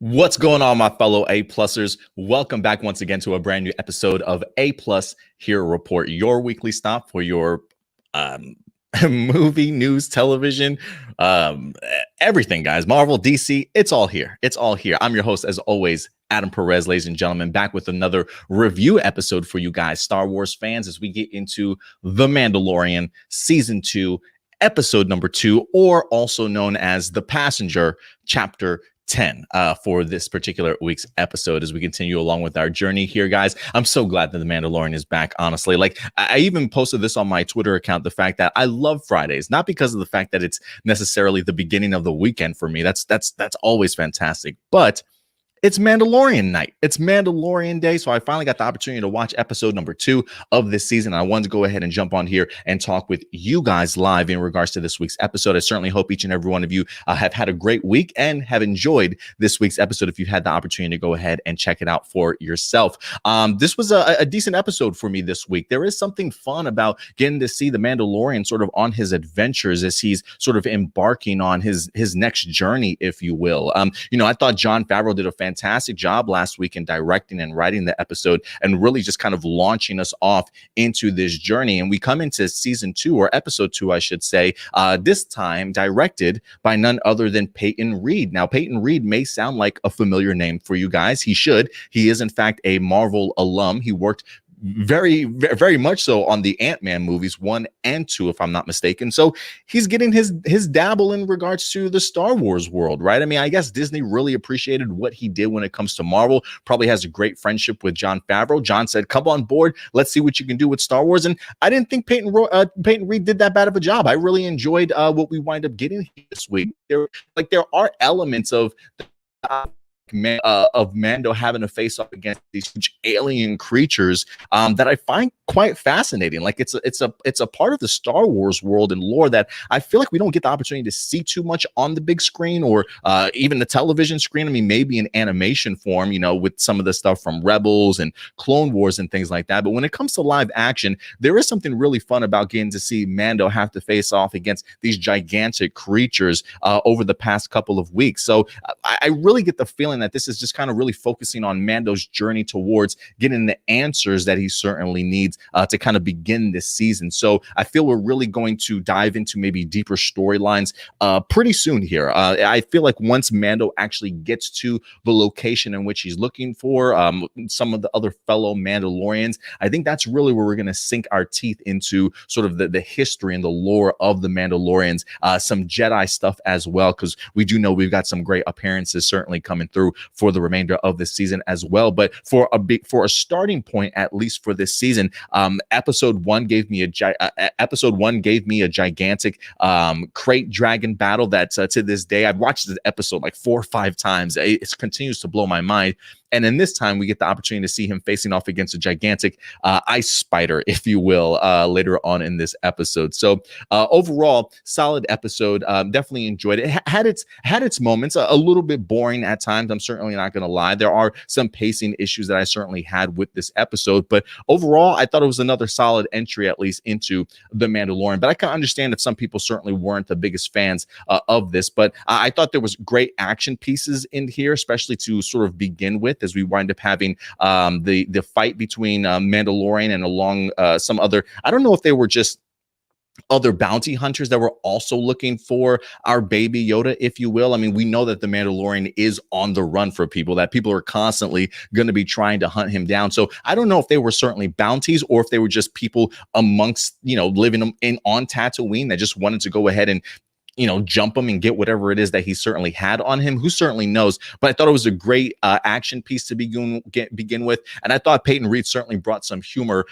What's going on, my fellow A-plussers? Welcome back once again to a brand new episode of A-Plus Hero Report, your weekly stop for your movie, news, television, everything, guys. Marvel, DC, it's all here. It's all here. I'm your host, as always, Adam Perez, ladies and gentlemen, back with another review episode for you guys, Star Wars fans, as we get into The Mandalorian Season 2, Episode number 2, or also known as The Passenger, Chapter 10 for this particular week's episode as we continue along with our journey here, guys. I'm so glad that The Mandalorian is back, honestly. Like, I even posted this on my Twitter account, the fact that I love Fridays, not because of the fact that it's necessarily the beginning of the weekend for me. That's always fantastic, but it's Mandalorian night. It's Mandalorian day. So I finally got the opportunity to watch episode number 2 of this season. I wanted to go ahead and jump on here and talk with you guys live in regards to this week's episode. I certainly hope each and every one of you have had a great week and have enjoyed this week's episode if you've had the opportunity to go ahead and check it out for yourself. This was a decent episode for me this week. There is something fun about getting to see the Mandalorian sort of on his adventures as he's sort of embarking on his next journey, if you will. I thought Jon Favreau did a fantastic job last week in directing and writing the episode and really just kind of launching us off into this journey. And we come into season 2, or episode 2, I should say, this time directed by none other than Peyton Reed. Now, Peyton Reed may sound like a familiar name for you guys. He should. He is, in fact, a Marvel alum. He worked very, very much so on the Ant-Man movies 1 and 2, if I'm not mistaken. So he's getting his dabble in regards to the Star Wars world, right? I mean, I guess Disney really appreciated what he did when it comes to Marvel. Probably has a great friendship with Jon Favreau. Jon said, "Come on board. Let's see what you can do with Star Wars." And I didn't think Peyton Reed did that bad of a job. I really enjoyed what we wind up getting this week. There are elements of Mando having to face up against these huge alien creatures that I find quite fascinating. Like, it's a part of the Star Wars world and lore that I feel like we don't get the opportunity to see too much on the big screen or even the television screen. I mean, maybe in animation form, with some of the stuff from Rebels and Clone Wars and things like that. But when it comes to live action, there is something really fun about getting to see Mando have to face off against these gigantic creatures over the past couple of weeks. So I really get the feeling that this is just kind of really focusing on Mando's journey towards getting the answers that he certainly needs to kind of begin this season. So I feel we're really going to dive into maybe deeper storylines pretty soon here. I feel like once Mando actually gets to the location in which he's looking for some of the other fellow Mandalorians, I think that's really where we're going to sink our teeth into sort of the history and the lore of the Mandalorians, some Jedi stuff as well, because we do know we've got some great appearances certainly coming through for the remainder of the season as well. But for a starting point, at least for this season, episode 1 gave me a gigantic crate dragon battle that to this day, I've watched this episode like 4 or 5 times. It continues to blow my mind. And in this time, we get the opportunity to see him facing off against a gigantic ice spider, if you will, later on in this episode. So overall, solid episode. Definitely enjoyed it. Had its moments, a little bit boring at times. I'm certainly not going to lie. There are some pacing issues that I certainly had with this episode. But overall, I thought it was another solid entry, at least, into The Mandalorian. But I can understand if some people certainly weren't the biggest fans of this. But I thought there was great action pieces in here, especially to sort of begin with, as we wind up having the fight between Mandalorian and along some other, I don't know if they were just other bounty hunters that were also looking for our baby Yoda, if you will. I mean, we know that the Mandalorian is on the run for people, that people are constantly going to be trying to hunt him down. So I don't know if they were certainly bounties or if they were just people amongst, living on Tatooine that just wanted to go ahead and jump him and get whatever it is that he certainly had on him. Who certainly knows? But I thought it was a great action piece to begin with. And I thought Peyton Reed certainly brought some humor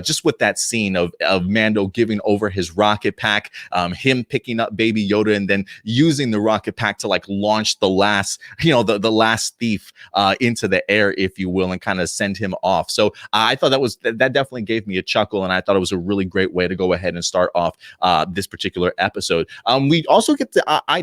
just with that scene of Mando giving over his rocket pack, him picking up baby Yoda and then using the rocket pack to like launch the last, the last thief into the air, if you will, and kind of send him off. So I thought that definitely gave me a chuckle. And I thought it was a really great way to go ahead and start off this particular episode. We also get the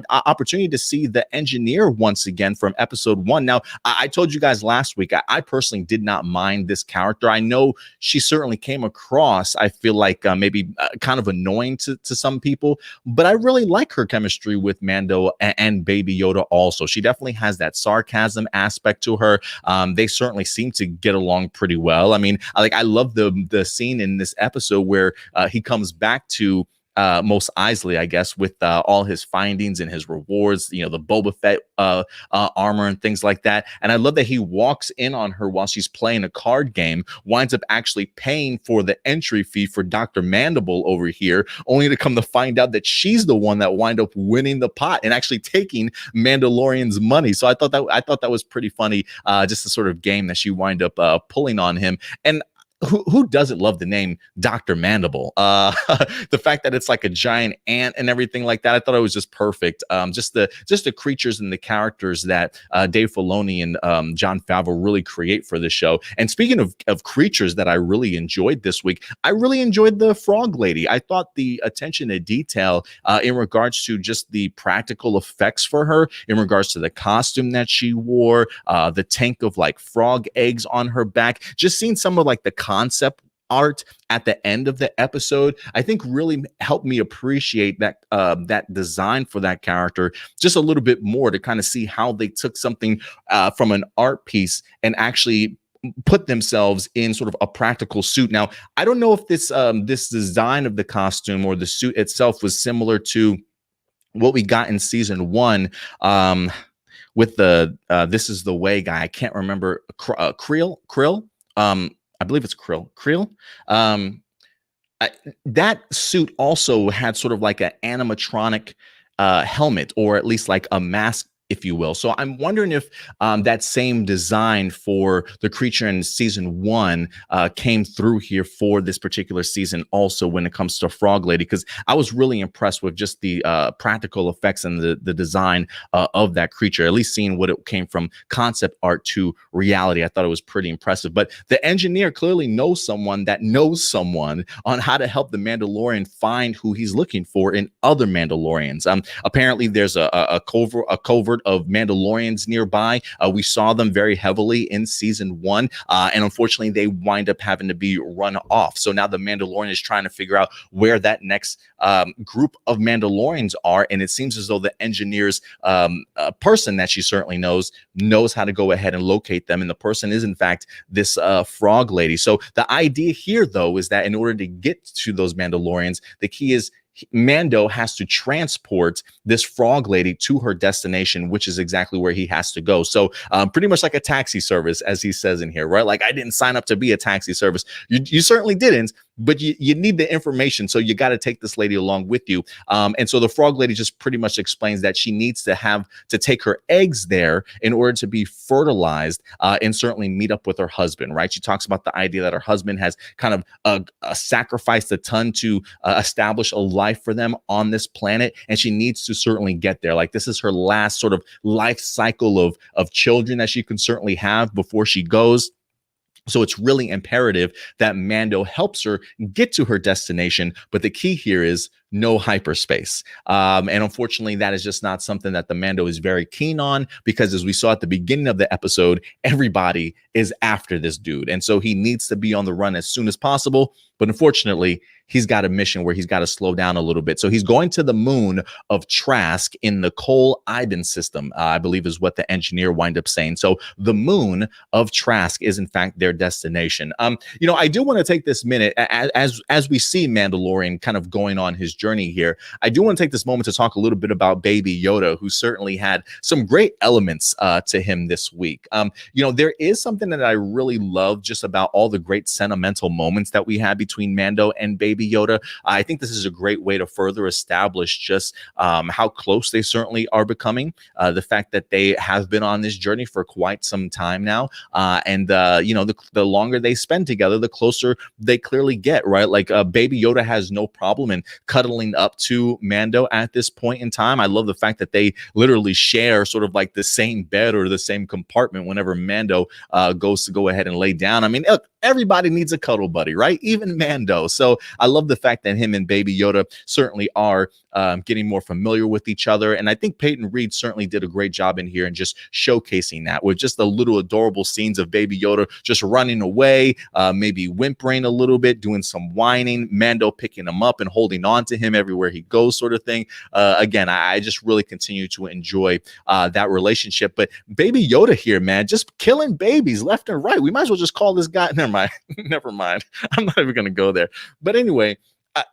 opportunity to see the engineer once again from episode 1. Now, I told you guys last week, I personally did not mind this character. I know she certainly came across, I feel like maybe kind of annoying to some people, but I really like her chemistry with Mando and Baby Yoda also. She definitely has that sarcasm aspect to her. They certainly seem to get along pretty well. I mean, I love the scene in this episode where he comes back to Mos Eisley, I guess, with all his findings and his rewards, the Boba Fett armor and things like that. And I love that he walks in on her while she's playing a card game, winds up actually paying for the entry fee for Dr. Mandible over here, only to come to find out that she's the one that wind up winning the pot and actually taking Mandalorian's money. So I thought that was pretty funny, just the sort of game that she wind up pulling on him. And who doesn't love the name Dr. Mandible? The fact that it's like a giant ant and everything like that, I thought it was just perfect. Just the creatures and the characters that Dave Filoni and Jon Favreau really create for the show. And speaking of creatures that I really enjoyed this week, I really enjoyed the Frog Lady. I thought the attention to detail in regards to just the practical effects for her, in regards to the costume that she wore, the tank of like frog eggs on her back, just seeing some of like the concept art at the end of the episode, I think really helped me appreciate that design for that character just a little bit more, to kind of see how they took something from an art piece and actually put themselves in sort of a practical suit. Now, I don't know if this design of the costume or the suit itself was similar to what we got in season 1 with the This Is the Way guy. I can't remember. Krill. I believe it's Krill. That suit also had sort of like an animatronic helmet, or at least like a mask, if you will. So I'm wondering if that same design for the creature in season 1 came through here for this particular season also when it comes to Frog Lady, because I was really impressed with just the practical effects and the design of that creature, at least seeing what it came from concept art to reality. I thought it was pretty impressive. But the engineer clearly knows someone that knows someone on how to help the Mandalorian find who he's looking for in other Mandalorians. Apparently there's a covert of Mandalorians nearby. We saw them very heavily in season 1, and unfortunately they wind up having to be run off. So now the Mandalorian is trying to figure out where that next group of Mandalorians are, and it seems as though the engineer's person that she certainly knows how to go ahead and locate them, and the person is in fact this Frog Lady. So the idea here, though, is that in order to get to those Mandalorians, the key is Mando has to transport this Frog Lady to her destination, which is exactly where he has to go. So pretty much like a taxi service, as he says in here, right? Like, I didn't sign up to be a taxi service. You certainly didn't, but you need the information. So you got to take this lady along with you. And so the Frog Lady just pretty much explains that she needs to take her eggs there in order to be fertilized and certainly meet up with her husband, right? She talks about the idea that her husband has kind of sacrificed a ton to establish a life for them on this planet, and she needs to certainly get there. Like, this is her last sort of life cycle of children that she can certainly have before she goes. So it's really imperative that Mando helps her get to her destination. But the key here is no hyperspace. And unfortunately, that is just not something that the Mando is very keen on, because as we saw at the beginning of the episode, everybody is after this dude. And so he needs to be on the run as soon as possible. But unfortunately, he's got a mission where he's got to slow down a little bit. So he's going to the moon of Trask in the Cole Iben system, I believe is what the engineer wind up saying. So the moon of Trask is in fact their destination. I do want to take this minute as we see Mandalorian kind of going on his journey here. I do want to take this moment to talk a little bit about Baby Yoda, who certainly had some great elements to him this week. There is something that I really love just about all the great sentimental moments that we had between Mando and Baby Yoda. I think this is a great way to further establish just how close they certainly are becoming. The fact that they have been on this journey for quite some time now, and the longer they spend together, the closer they clearly get. Right, like Baby Yoda has no problem in cuddling up to Mando at this point in time. I love the fact that they literally share sort of like the same bed or the same compartment whenever Mando goes to go ahead and lay down. I mean, look, everybody needs a cuddle buddy, right? Even Mando. So I love the fact that him and Baby Yoda certainly are getting more familiar with each other. And I think Peyton Reed certainly did a great job in here and just showcasing that with just the little adorable scenes of Baby Yoda just running away, maybe whimpering a little bit, doing some whining, Mando picking him up and holding on to him everywhere he goes, sort of thing. Again, I just really continue to enjoy that relationship. But Baby Yoda here, man, just killing babies left and right. We might as well just call this guy. Never mind. Never mind. I'm not even going to go there. But anyway,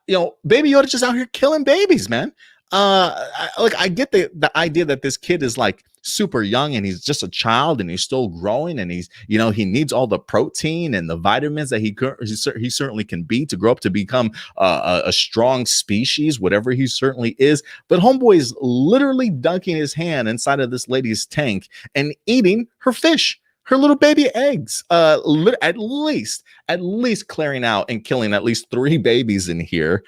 Baby Yoda just out here killing babies, man. I get the idea that this kid is like super young and he's just a child and he's still growing and he's, he needs all the protein and the vitamins that he certainly can be to grow up to become a strong species, whatever he certainly is. But homeboy is literally dunking his hand inside of this lady's tank and eating her fish, her little baby eggs, at least clearing out and killing at least 3 babies in here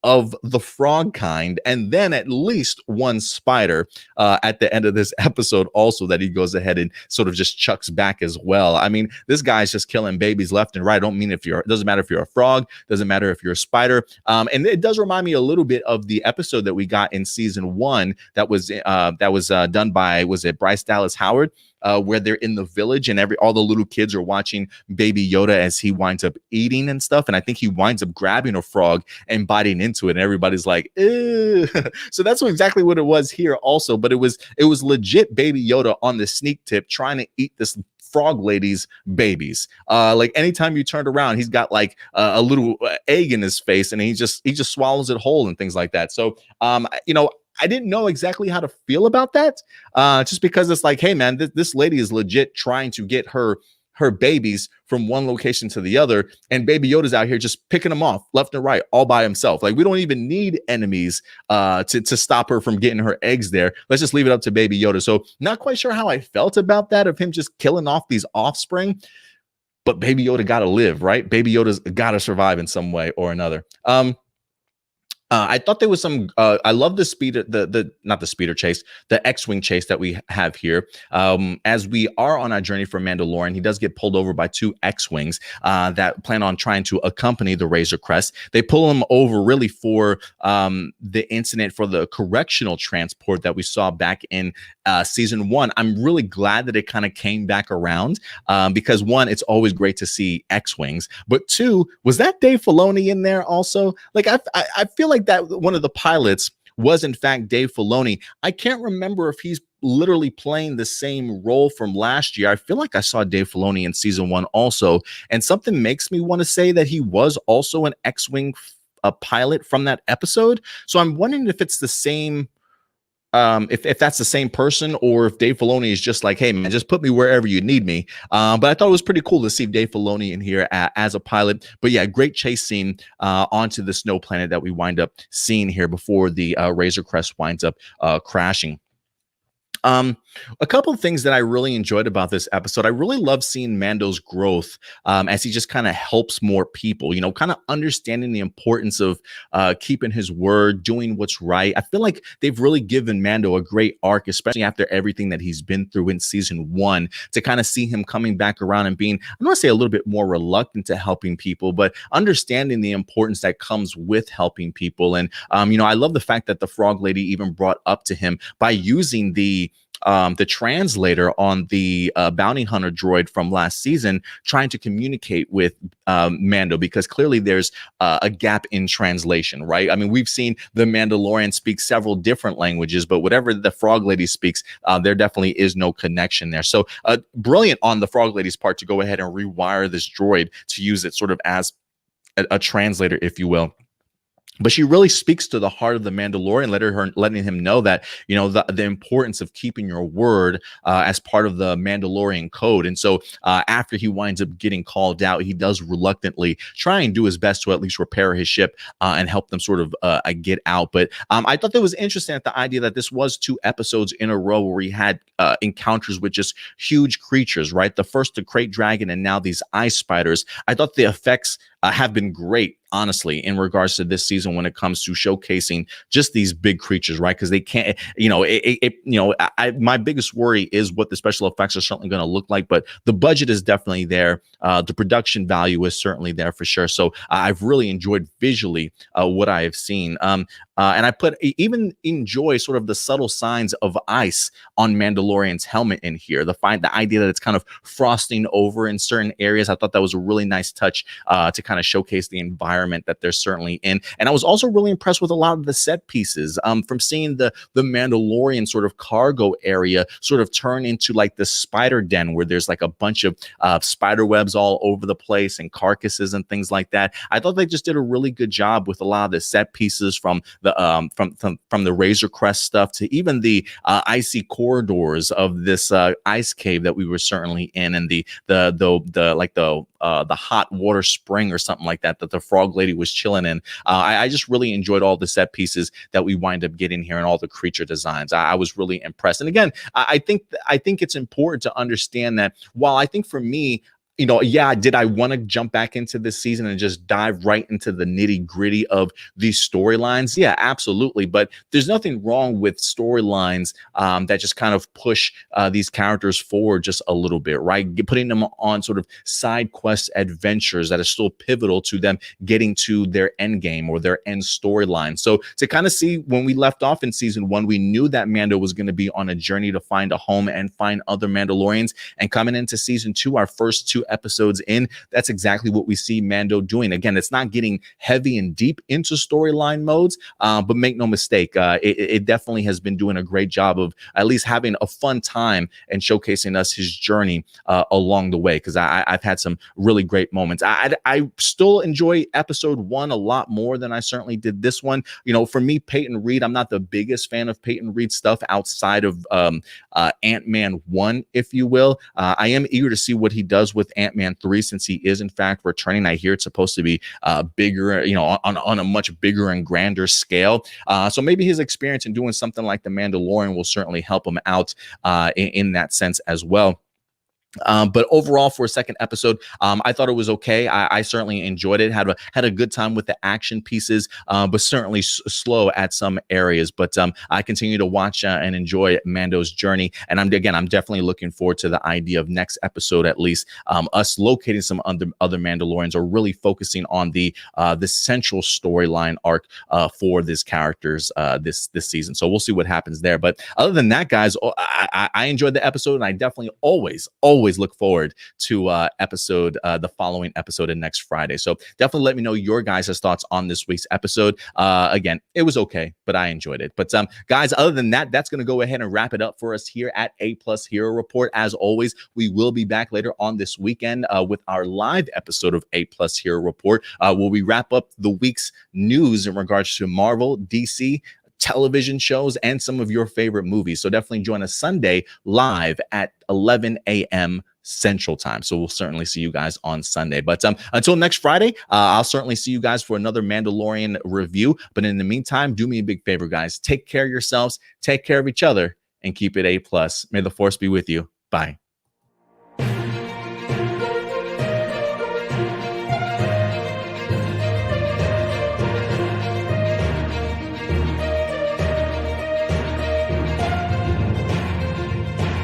of the frog kind, and then at least 1 spider at the end of this episode also that he goes ahead and sort of just chucks back as well. I mean, this guy's just killing babies left and right. I don't mean it doesn't matter if you're a frog, doesn't matter if you're a spider. And it does remind me a little bit of the episode that we got in season 1 that was done by, was it Bryce Dallas Howard? Where they're in the village and all the little kids are watching Baby Yoda as he winds up eating and stuff. And I think he winds up grabbing a frog and biting into it. And everybody's like, ew. So that's exactly what it was here also. But it was legit Baby Yoda on the sneak tip trying to eat this frog lady's babies. Like anytime you turned around, he's got like a little egg in his face and he just swallows it whole and things like that. So, I didn't know exactly how to feel about that, just because it's like, hey, man, this lady is legit trying to get her babies from one location to the other, and Baby Yoda's out here just picking them off left and right all by himself. Like, we don't even need enemies to stop her from getting her eggs there. Let's just leave it up to Baby Yoda. So not quite sure how I felt about that, of him just killing off these offspring, but Baby Yoda got to live, right? Baby Yoda's got to survive in some way or another. I thought there was some. I love the speeder, not the speeder chase, the X-wing chase that we have here. As we are on our journey for Mandalorian, he does get pulled over by 2 X-wings that plan on trying to accompany the Razor Crest. They pull him over really for the incident for the correctional transport that we saw back in season 1. I'm really glad that it kind of came back around because 1, it's always great to see X-wings, but 2, was that Dave Filoni in there also? Like I feel like that one of the pilots was in fact Dave Filoni. I can't remember if he's literally playing the same role from last year. I feel like I saw Dave Filoni in season 1 also, and something makes me want to say that he was also an X-wing pilot from that episode. So I'm wondering if it's the same. If that's the same person, or if Dave Filoni is just like, hey man, just put me wherever you need me. But I thought it was pretty cool to see Dave Filoni in here as a pilot. But yeah, great chase scene onto the snow planet that we wind up seeing here before the Razor Crest winds up crashing. A couple of things that I really enjoyed about this episode. I really love seeing Mando's growth as he just kind of helps more people, kind of understanding the importance of keeping his word, doing what's right. I feel like they've really given Mando a great arc, especially after everything that he's been through in season 1, to kind of see him coming back around and being, I'm going to say, a little bit more reluctant to helping people, but understanding the importance that comes with helping people. And, I love the fact that the frog lady even brought up to him by using the translator on the bounty hunter droid from last season, trying to communicate with Mando, because clearly there's a gap in translation, right? I mean, we've seen the Mandalorian speak several different languages, but whatever the frog lady speaks, there definitely is no connection there. So brilliant on the frog lady's part to go ahead and rewire this droid to use it sort of as a translator, if you will. But she really speaks to the heart of the Mandalorian, letting him know that, the importance of keeping your word as part of the Mandalorian code. And so after he winds up getting called out, he does reluctantly try and do his best to at least repair his ship and help them sort of get out. But I thought that was interesting, at the idea that this was 2 episodes in a row where he had encounters with just huge creatures, right? The first, the crate dragon, and now these ice spiders. I thought the effects have been great, honestly, in regards to this season when it comes to showcasing just these big creatures, right? Because they can't, my biggest worry is what the special effects are certainly going to look like, but the budget is definitely there. The production value is certainly there for sure. So I've really enjoyed visually what I have seen. And I even enjoy sort of the subtle signs of ice on Mandalorian's helmet in here. The idea that it's kind of frosting over in certain areas. I thought that was a really nice touch to kind of showcase the environment that they're certainly in. And I was also really impressed with a lot of the set pieces from seeing the Mandalorian sort of cargo area sort of turn into like the spider den where there's like a bunch of spider webs all over the place and carcasses and things like that. I thought they just did a really good job with a lot of the set pieces from the from the Razor Crest stuff to even the icy corridors of this ice cave that we were certainly in, and the hot water spring or something like that the frog lady was chilling in. I just really enjoyed all the set pieces that we wind up getting here and all the creature designs. I was really impressed. And again, I think it's important to understand that while I think for me, did I want to jump back into this season and just dive right into the nitty gritty of these storylines? Yeah, absolutely. But there's nothing wrong with storylines that just kind of push these characters forward just a little bit, right? Putting them on sort of side quest adventures that are still pivotal to them getting to their end game or their end storyline. So to kind of see when we left off in season 1, we knew that Mando was going to be on a journey to find a home and find other Mandalorians. And coming into season 2, our first 2 episodes in, that's exactly what we see Mando doing. Again, it's not getting heavy and deep into storyline modes, but make no mistake, it definitely has been doing a great job of at least having a fun time and showcasing us his journey along the way, because I've had some really great moments. I still enjoy episode 1 a lot more than I certainly did this one. For me, Peyton Reed, I'm not the biggest fan of Peyton Reed stuff outside of Ant-Man 1, if you will. I am eager to see what he does with Ant-Man 3, since he is in fact returning. I hear it's supposed to be bigger, on a much bigger and grander scale. So maybe his experience in doing something like The Mandalorian will certainly help him out in that sense as well. But overall, for a second episode, I thought it was okay. I certainly enjoyed it. Had a good time with the action pieces, but certainly slow at some areas. But I continue to watch and enjoy Mando's journey. And I'm definitely looking forward to the idea of next episode, at least us locating some other Mandalorians, or really focusing on the central storyline arc for these characters this season. So we'll see what happens there. But other than that, guys, I enjoyed the episode, and I definitely always look forward to the following episode of next Friday. So definitely let me know your guys' thoughts on this week's episode. Again, it was okay, but I enjoyed it. But guys, other than that, that's going to go ahead and wrap it up for us here at A+ Hero Report. As always, we will be back later on this weekend with our live episode of A+ Hero Report, where we wrap up the week's news in regards to Marvel, DC, television shows, and some of your favorite movies. So definitely join us Sunday live at 11 a.m. Central Time. So we'll certainly see you guys on Sunday. But until next Friday, I'll certainly see you guys for another Mandalorian review. But in the meantime, do me a big favor, guys. Take care of yourselves, take care of each other, and keep it A+. May the Force be with you. Bye.